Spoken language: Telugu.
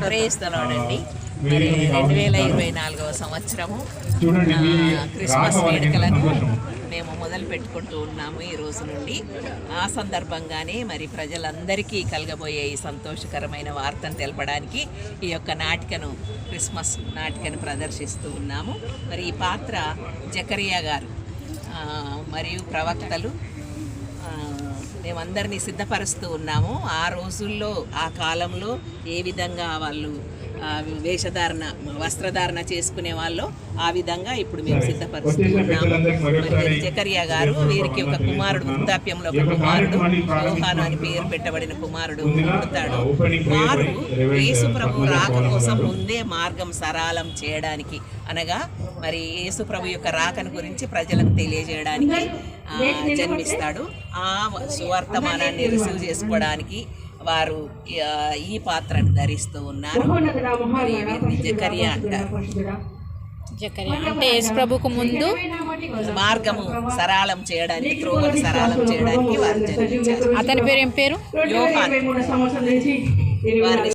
ప్రేస్తలాడండి. మరి 2024వ సంవత్సరము క్రిస్మస్ వేడుకలను మేము మొదలు పెట్టుకుంటూ ఉన్నాము ఈ రోజు నుండి. ఆ సందర్భంగానే మరి ప్రజలందరికీ కలగబోయే ఈ సంతోషకరమైన వార్తను తెలపడానికి ఈ యొక్క నాటికను, క్రిస్మస్ నాటికను ప్రదర్శిస్తూ ఉన్నాము. మరి ఈ పాత్ర జకరియా గారు మరియు ప్రవక్తలు మేమందరినీ సిద్ధపరుస్తూ ఉన్నాము. ఆ రోజుల్లో, ఆ కాలంలో ఏ విధంగా వాళ్ళు వేషధారణ, వస్త్రధారణ చేసుకునే వాళ్ళు, ఆ విధంగా ఇప్పుడు మేము సిద్ధపరుస్తూ ఉన్నాము. మరి జకరియా గారు, వీరికి ఒక కుమారుడు, వృద్ధాప్యంలో ఒక కుమారుడు, యోహాను అని పేరు పెట్టబడిన కుమారుడు పుడతాడు. వారు యేసు ప్రభు రాక కోసం ముందే మార్గం సరళం చేయడానికి, అనగా మరి యేసు ప్రభు యొక్క రాకను గురించి ప్రజలకు తెలియజేయడానికి జన్మిస్తాడు. ఆ సువర్తమానాన్ని రిసీవ్ చేసుకోవడానికి వారు ఈ పాత్రను ధరిస్తూ ఉన్నారు. మరి వీరిని జకరియా అంటారు. జకరియా అంటే యేసు ప్రభుకు ముందు మార్గము సరళం చేయడానికి, త్రోవను సరళం చేయడానికి వారు జన్మించారు. అతని పేరు ఏం పేరు? యోహాను. వారిని